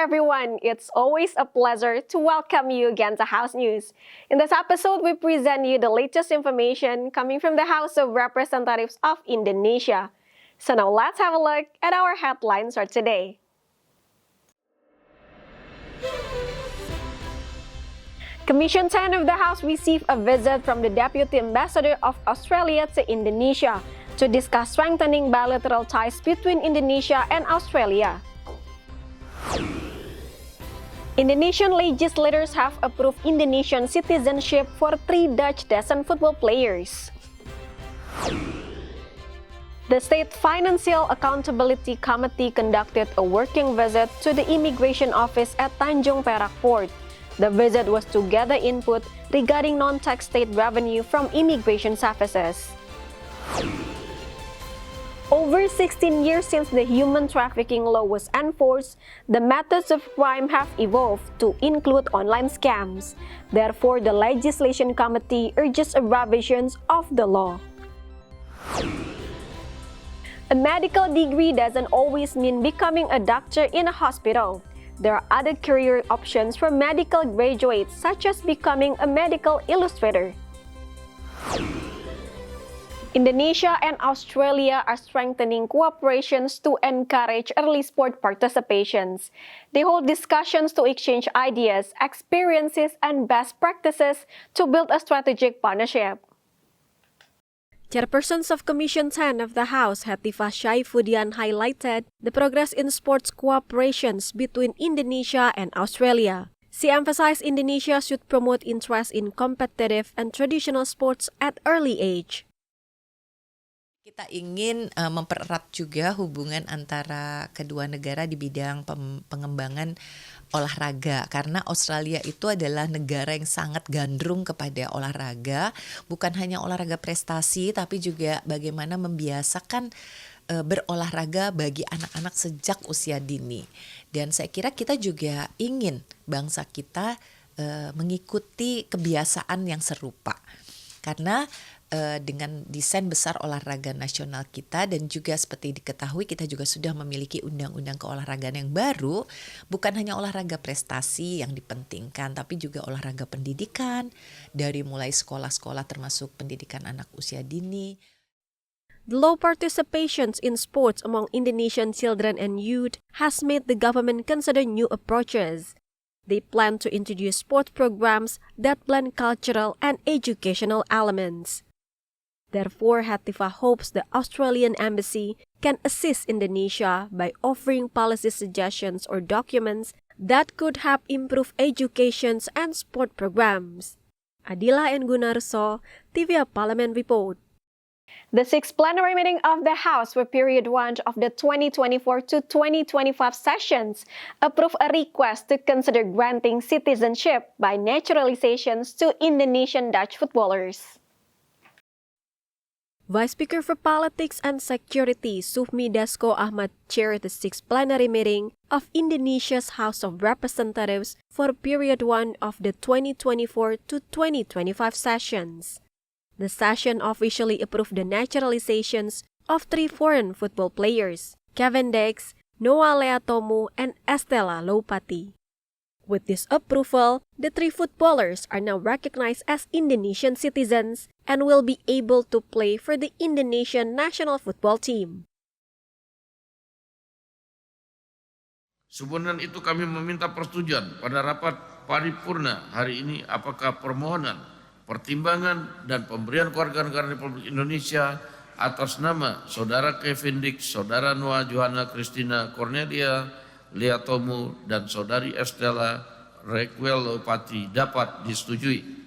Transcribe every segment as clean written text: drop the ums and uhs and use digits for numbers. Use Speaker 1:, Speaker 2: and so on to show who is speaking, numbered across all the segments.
Speaker 1: everyone, it's always a pleasure to welcome you again to House News. In this episode, we present you the latest information coming from the House of Representatives of Indonesia. So now let's have a look at our headlines for today. Commission 10 of the House received a visit from the Deputy Ambassador of Australia to Indonesia to discuss strengthening bilateral ties between Indonesia and Australia. Indonesian legislators have approved Indonesian citizenship for 3 Dutch descent football players. The State Financial Accountability Committee conducted a working visit to the Immigration Office at Tanjung Perak Port. The visit was to gather input regarding non-tax state revenue from immigration services. Over 16 years since the human trafficking law was enforced, the methods of crime have evolved to include online scams. Therefore, the Legislation Committee urges a revision of the law. A medical degree doesn't always mean becoming a doctor in a hospital. There are other career options for medical graduates, such as becoming a medical illustrator. Indonesia and Australia are strengthening cooperations to encourage early sport participations. They hold discussions to exchange ideas, experiences, and best practices to build a strategic partnership. Chairpersons of Commission 10 of the House, Hetifah Syaifuddin, highlighted the progress in sports cooperations between Indonesia and Australia. She emphasized Indonesia should promote interest in competitive and traditional sports at early age.
Speaker 2: Kita ingin mempererat juga hubungan antara kedua negara di bidang pengembangan olahraga, karena Australia itu adalah negara yang sangat gandrung kepada olahraga, bukan hanya olahraga prestasi tapi juga bagaimana membiasakan berolahraga bagi anak-anak sejak usia dini. Dan saya kira kita juga ingin bangsa kita mengikuti kebiasaan yang serupa, karena dengan desain besar olahraga nasional kita dan juga seperti diketahui kita juga sudah memiliki undang-undang keolahragaan yang baru, bukan hanya olahraga prestasi yang dipentingkan tapi juga olahraga pendidikan dari mulai sekolah-sekolah termasuk pendidikan anak usia dini.
Speaker 1: The low participation in sports among Indonesian children and youth has made the government consider new approaches. They plan to introduce sport programs that blend cultural and educational elements. Therefore, Hetifah hopes the Australian Embassy can assist Indonesia by offering policy suggestions or documents that could help improve education and sport programs. Adila N. Gunarso, TVA Parliament Report. The 6th plenary meeting of the House for period 1 of the 2024 to 2025 sessions approved a request to consider granting citizenship by naturalizations to Indonesian Dutch footballers. Vice Speaker for Politics and Security Sufmi Dasko Ahmad chaired the 6th plenary meeting of Indonesia's House of Representatives for period 1 of the 2024 to 2025 sessions. The session officially approved the naturalizations of 3 foreign football players, Kevin Dex, Noah Leatomu, and Estela Loupati. With this approval, the 3 footballers are now recognized as Indonesian citizens and will be able to play for the Indonesian national football team.
Speaker 3: Sebelum itu kami meminta persetujuan pada rapat paripurna hari ini apakah permohonan, pertimbangan dan pemberian kewarganegaraan Republik Indonesia atas nama Saudara Kevin Dix, Saudara Noah Johanna Christina Cornelia Leatomu dan Saudari Estela Requel Loupati dapat disetujui.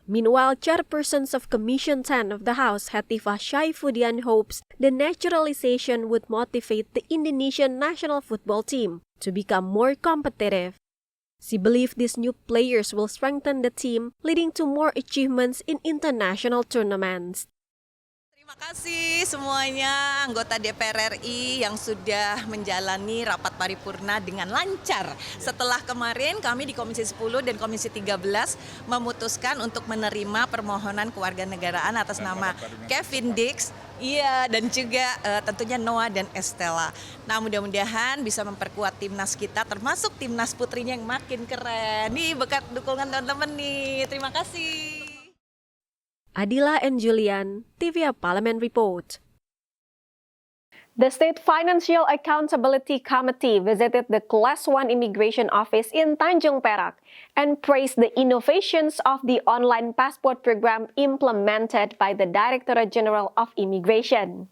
Speaker 1: Meanwhile, chairpersons of Commission 10 of the House, Hetifah Syaifuddin, hopes the naturalization would motivate the Indonesian national football team to become more competitive. She believes these new players will strengthen the team, leading to more achievements in international tournaments.
Speaker 4: Terima kasih semuanya anggota DPR RI yang sudah menjalani rapat paripurna dengan lancar. Setelah kemarin kami di Komisi 10 dan Komisi 13 memutuskan untuk menerima permohonan kewarganegaraan atas nama Kevin Dix, iya, dan juga tentunya Noah dan Estella. Nah, mudah-mudahan bisa memperkuat timnas kita, termasuk timnas putrinya yang makin keren. Nih berkat dukungan teman-teman nih. Terima kasih.
Speaker 1: Adila and Julian, TVA Parliament Report.
Speaker 5: The State Financial Accountability Committee visited the Class 1 Immigration Office in Tanjung Perak and praised the innovations of the online passport program implemented by the Directorate General of Immigration.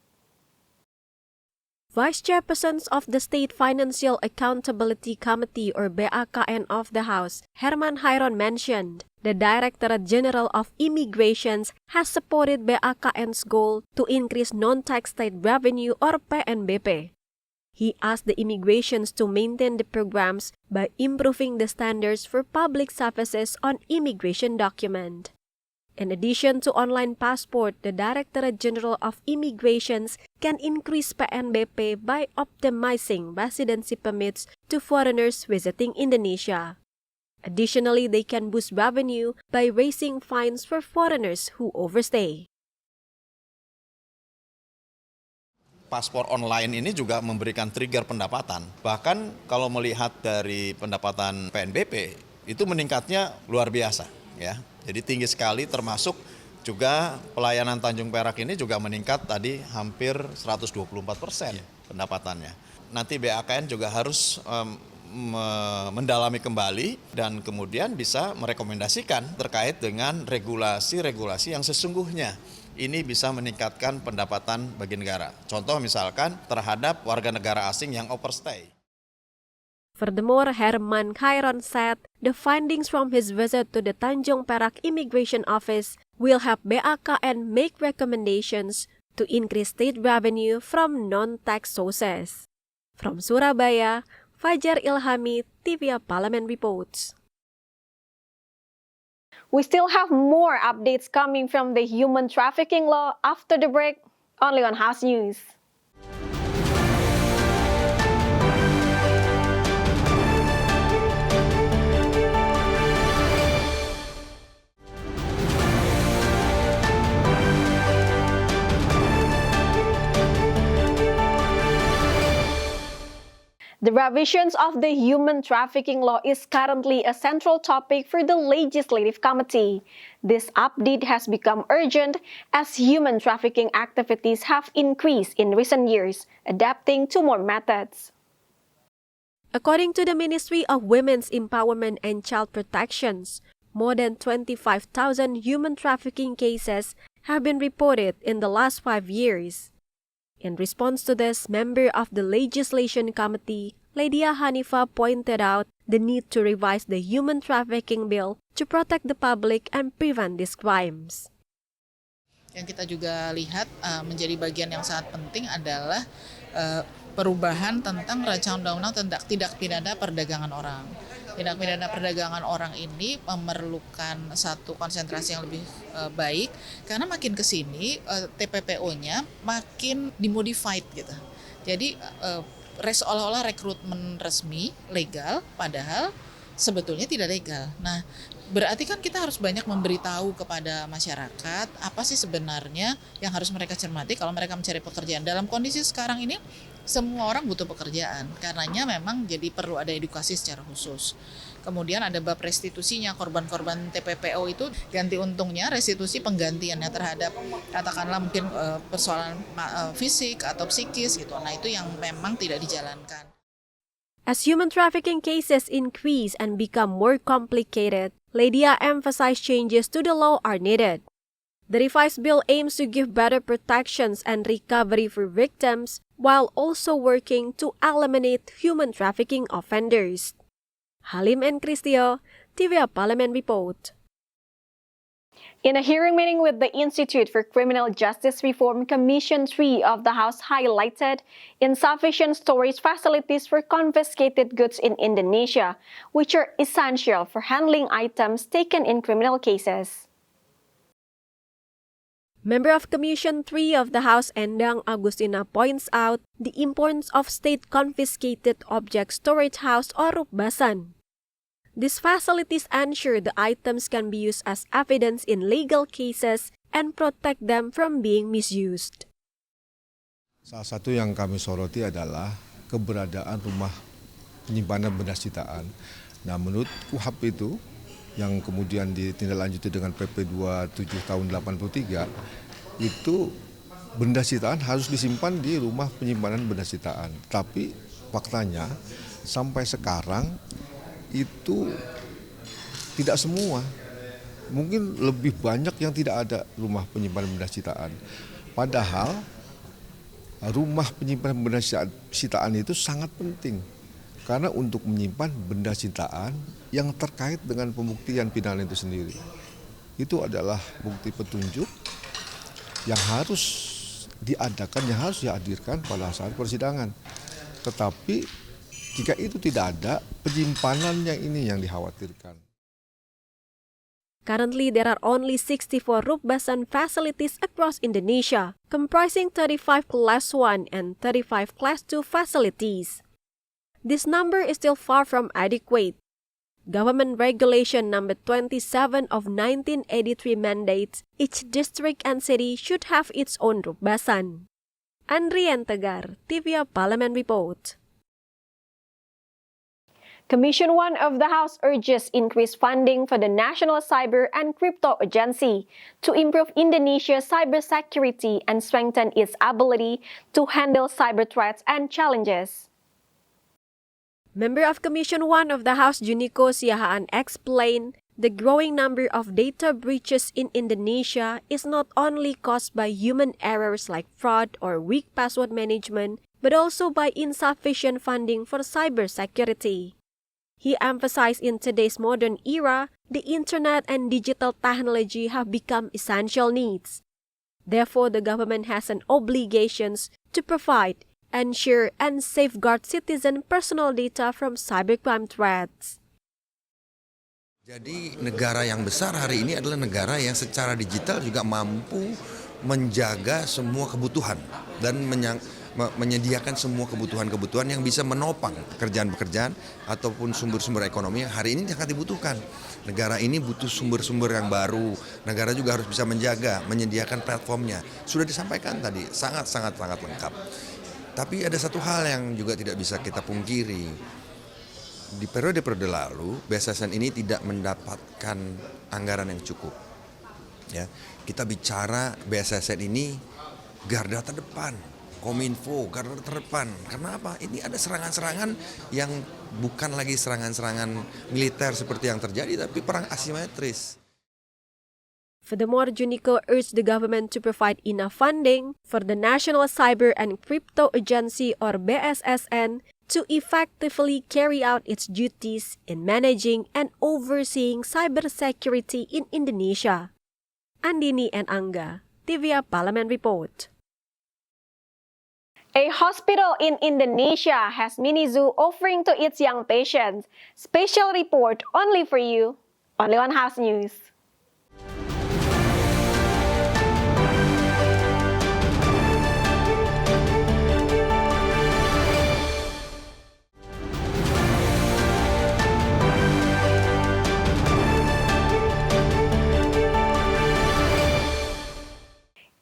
Speaker 1: Vice Chairperson of the State Financial Accountability Committee or BAKN of the House, Herman Hairon mentioned the Directorate General of Immigration has supported BAKN's goal to increase non-tax state revenue or PNBP. He asked the immigrations to maintain the programs by improving the standards for public services on immigration document. In addition to online passport, the Directorate General of Immigrations can increase PNBP by optimizing residency permits to foreigners visiting Indonesia. Additionally, they can boost revenue by raising fines for foreigners who overstay.
Speaker 6: Paspor online ini juga memberikan trigger pendapatan. Bahkan kalau melihat dari pendapatan PNBP, itu meningkatnya luar biasa, ya. Jadi tinggi sekali, termasuk juga pelayanan Tanjung Perak ini juga meningkat tadi hampir 124% pendapatannya. Nanti BAKN juga harus mendalami kembali dan kemudian bisa merekomendasikan terkait dengan regulasi-regulasi yang sesungguhnya ini bisa meningkatkan pendapatan bagi negara. Contoh misalkan terhadap warga negara asing yang overstay.
Speaker 1: Furthermore, Herman Hairon said the findings from his visit to the Tanjung Perak Immigration Office will help BAKN make recommendations to increase state revenue from non-tax sources. From Surabaya, Fajar Ilhami, TVA Parliament reports.
Speaker 5: We still have more updates coming from the human trafficking law after the break, only on House News. The revisions of the human trafficking law is currently a central topic for the Legislative Committee. This update has become urgent as human trafficking activities have increased in recent years, adapting to more methods.
Speaker 1: According to the Ministry of Women's Empowerment and Child Protections, more than 25,000 human trafficking cases have been reported in the last 5 years. In response to this, member of the Legislation Committee, Ledia Hanifa pointed out the need to revise the Human Trafficking Bill to protect the public and prevent these crimes.
Speaker 7: Yang kita juga lihat menjadi bagian yang sangat penting adalah perubahan tentang rancangan undang-undang tentang tindak pidana perdagangan orang. Tindak pidana perdagangan orang ini memerlukan satu konsentrasi yang lebih baik karena makin ke sini TPPO-nya makin dimodified gitu. Jadi seolah-olah rekrutmen resmi legal padahal sebetulnya tidak legal. Nah, berarti kan kita harus banyak memberitahu kepada masyarakat apa sih sebenarnya yang harus mereka cermati kalau mereka mencari pekerjaan. Dalam kondisi sekarang ini semua orang butuh pekerjaan, karenanya memang jadi perlu ada edukasi secara khusus. Kemudian ada bab restitusinya, korban-korban TPPO itu ganti untungnya, restitusi penggantiannya terhadap katakanlah mungkin persoalan fisik atau psikis gitu. Nah itu yang memang tidak dijalankan.
Speaker 1: As human trafficking cases increase and become more complicated, Ledia emphasized changes to the law are needed. The revised bill aims to give better protections and recovery for victims while also working to eliminate human trafficking offenders. Halim and Christio, TVA Parliament Report.
Speaker 5: In a hearing meeting with the Institute for Criminal Justice Reform, Commission 3 of the House highlighted insufficient storage facilities for confiscated goods in Indonesia, which are essential for handling items taken in criminal cases.
Speaker 1: Member of Commission 3 of the House Endang Agustina points out the importance of state-confiscated object storage house or rupbasan. These facilities ensure the items can be used as evidence in legal cases and protect them from being misused.
Speaker 8: Salah satu yang kami soroti adalah keberadaan rumah penyimpanan benda sitaan. Nah, menurut KUHP itu, yang kemudian ditindaklanjuti dengan PP 27 tahun 83, itu benda sitaan harus disimpan di rumah penyimpanan benda sitaan. Tapi faktanya sampai sekarang itu tidak semua. Mungkin lebih banyak yang tidak ada rumah penyimpanan benda sitaan. Padahal rumah penyimpanan benda sitaan itu sangat penting. Karena untuk menyimpan benda sitaan yang terkait dengan pembuktian pidana itu sendiri. Itu adalah bukti petunjuk yang harus diadakan, yang harus dihadirkan pada saat persidangan. Tetapi jika itu tidak ada, penyimpanannya ini yang dikhawatirkan.
Speaker 1: Currently, there are only 64 rupbasan facilities across Indonesia, comprising 35 Class 1 and 35 Class 2 facilities. This number is still far from adequate. Government Regulation Number 27 of 1983 mandates each district and city should have its own rupbasan. Andrian Tegar, TVA Parliament Report.
Speaker 5: Commission 1 of the House urges increased funding for the National Cyber and Crypto Agency to improve Indonesia's cybersecurity and strengthen its ability to handle cyber threats and challenges.
Speaker 1: Member of Commission 1 of the House Juniko Siahaan explained the growing number of data breaches in Indonesia is not only caused by human errors like fraud or weak password management, but also by insufficient funding for cybersecurity. He emphasized in today's modern era, the internet and digital technology have become essential needs. Therefore, the government has an obligation to provide, ensure, and safeguard citizen personal data from cybercrime threats.
Speaker 9: Jadi negara yang besar hari ini adalah negara yang secara digital juga mampu menjaga semua kebutuhan dan menyediakan semua kebutuhan-kebutuhan yang bisa menopang pekerjaan-pekerjaan ataupun sumber-sumber ekonomi yang hari ini sangat dibutuhkan. Negara ini butuh sumber-sumber yang baru. Negara juga harus bisa menjaga, menyediakan platformnya. Sudah disampaikan tadi, sangat lengkap. Tapi ada satu hal yang juga tidak bisa kita pungkiri. Di periode-periode lalu, BSSN ini tidak mendapatkan anggaran yang cukup. Ya, kita bicara BSSN ini garda terdepan, Kominfo garda terdepan. Karena apa? Ini ada serangan-serangan yang bukan lagi serangan-serangan militer seperti yang terjadi, tapi perang asimetris.
Speaker 1: Furthermore, Juniko urged the government to provide enough funding for the National Cyber and Crypto Agency or BSSN to effectively carry out its duties in managing and overseeing cybersecurity in Indonesia. Andini and Angga, TVA Parliament Report.
Speaker 5: A hospital in Indonesia has mini zoo offering to its young patients. Special report only for you, only on House News.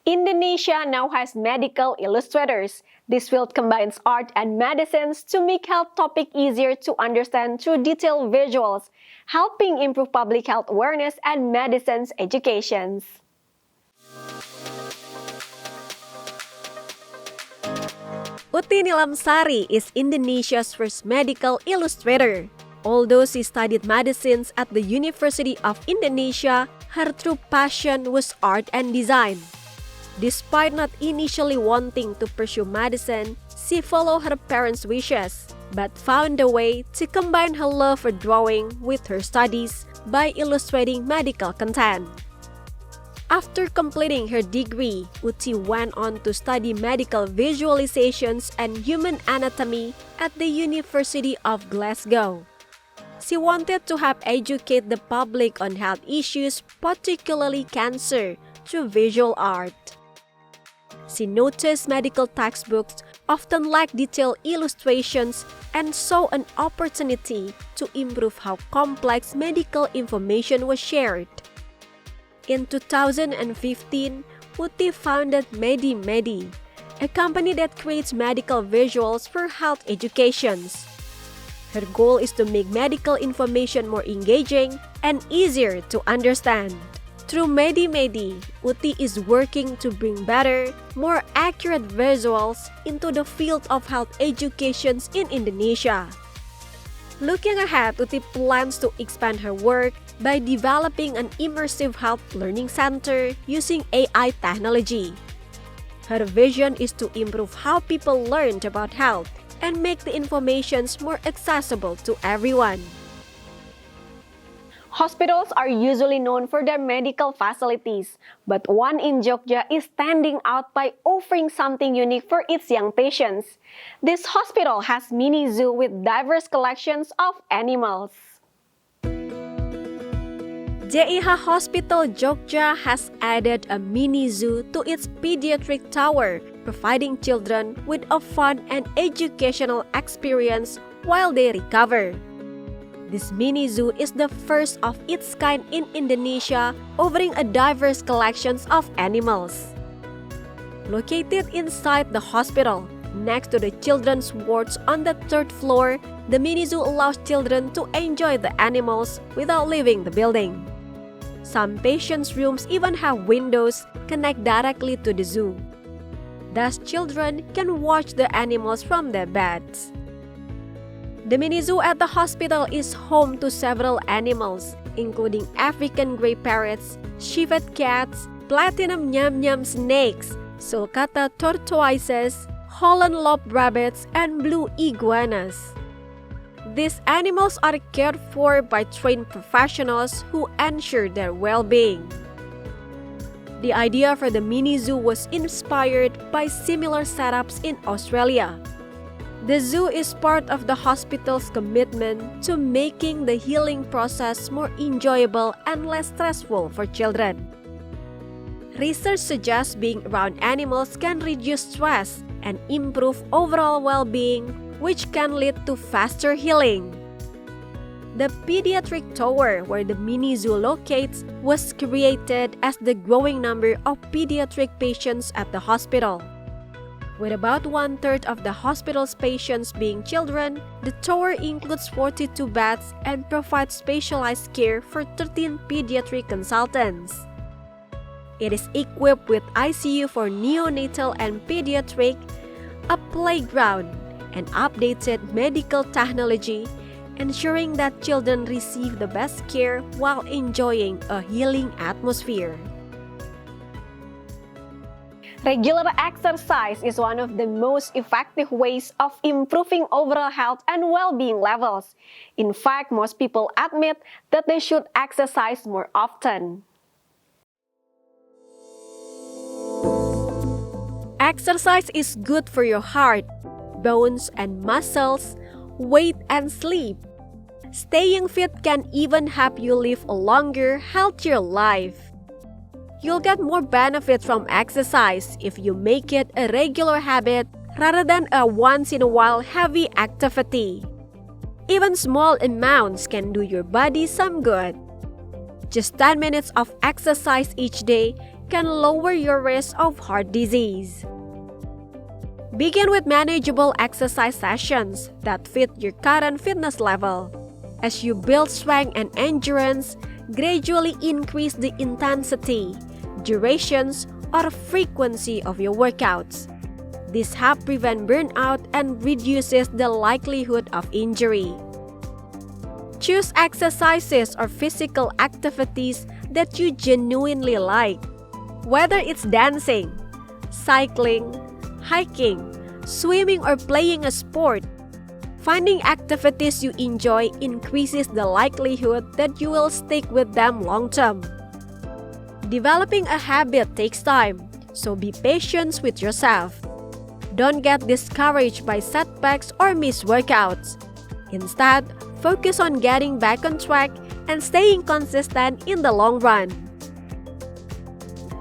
Speaker 5: Indonesia now has medical illustrators. This field combines art and medicines to make health topic easier to understand through detailed visuals, helping improve public health awareness and medicines educations.
Speaker 1: Uti Nilamsari is Indonesia's first medical illustrator. Although she studied medicines at the University of Indonesia, her true passion was art and design. Despite not initially wanting to pursue medicine, she followed her parents' wishes, but found a way to combine her love for drawing with her studies by illustrating medical content. After completing her degree, Uti went on to study medical visualizations and human anatomy at the University of Glasgow. She wanted to help educate the public on health issues, particularly cancer, to visual art. She noticed medical textbooks often lack detailed illustrations and saw an opportunity to improve how complex medical information was shared. In 2015, Uti founded MediMedi, a company that creates medical visuals for health educations. Her goal is to make medical information more engaging and easier to understand. Through MediMedi, Uti is working to bring better, more accurate visuals into the field of health education in Indonesia. Looking ahead, Uti plans to expand her work by developing an immersive health learning center using AI technology. Her vision is to improve how people learn about health and make the informations more accessible to everyone.
Speaker 5: Hospitals are usually known for their medical facilities, but one in Jogja is standing out by offering something unique for its young patients. This hospital has mini zoo with diverse collections of animals.
Speaker 1: JIH Hospital Jogja has added a mini zoo to its pediatric tower, providing children with a fun and educational experience while they recover. This mini zoo is the first of its kind in Indonesia, offering a diverse collection of animals. Located inside the hospital, next to the children's wards on the 3rd floor, the mini zoo allows children to enjoy the animals without leaving the building. Some patients' rooms even have windows connect directly to the zoo. Thus, children can watch the animals from their beds. The mini zoo at the hospital is home to several animals, including African grey parrots, civet cats, platinum nyam-nyam snakes, sulcata tortoises, Holland lob rabbits, and blue iguanas. These animals are cared for by trained professionals who ensure their well-being. The idea for the mini zoo was inspired by similar setups in Australia. The zoo is part of the hospital's commitment to making the healing process more enjoyable and less stressful for children. Research suggests being around animals can reduce stress and improve overall well-being, which can lead to faster healing. The pediatric tower where the mini zoo locates was created as the growing number of pediatric patients at the hospital. With about 1/3 of the hospital's patients being children, the tower includes 42 beds and provides specialized care for 13 pediatric consultants. It is equipped with ICU for neonatal and pediatric, a playground, and updated medical technology, ensuring that children receive the best care while enjoying a healing atmosphere.
Speaker 5: Regular exercise is one of the most effective ways of improving overall health and well-being levels. In fact, most people admit that they should exercise more often.
Speaker 1: Exercise is good for your heart, bones and muscles, weight and sleep. Staying fit can even help you live a longer, healthier life. You'll get more benefit from exercise if you make it a regular habit rather than a once-in-a-while heavy activity. Even small amounts can do your body some good. Just 10 minutes of exercise each day can lower your risk of heart disease. Begin with manageable exercise sessions that fit your current fitness level. As you build strength and endurance, gradually increase the intensity, durations, or frequency of your workouts. This helps prevent burnout and reduces the likelihood of injury. Choose exercises or physical activities that you genuinely like. Whether it's dancing, cycling, hiking, swimming, or playing a sport, finding activities you enjoy increases the likelihood that you will stick with them long-term. Developing a habit takes time, so be patient with yourself. Don't get discouraged by setbacks or missed workouts. Instead, focus on getting back on track and staying consistent in the long run.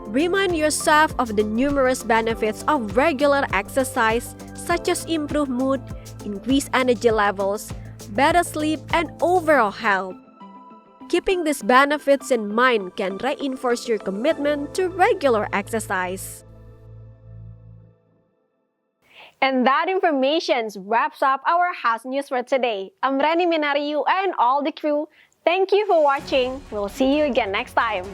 Speaker 1: Remind yourself of the numerous benefits of regular exercise, such as improved mood, increased energy levels, better sleep, and overall health. Keeping these benefits in mind can reinforce your commitment to regular exercise.
Speaker 5: And that information wraps up our house news for today. I'm Reni Minariu and all the crew. Thank you for watching. We'll see you again next time.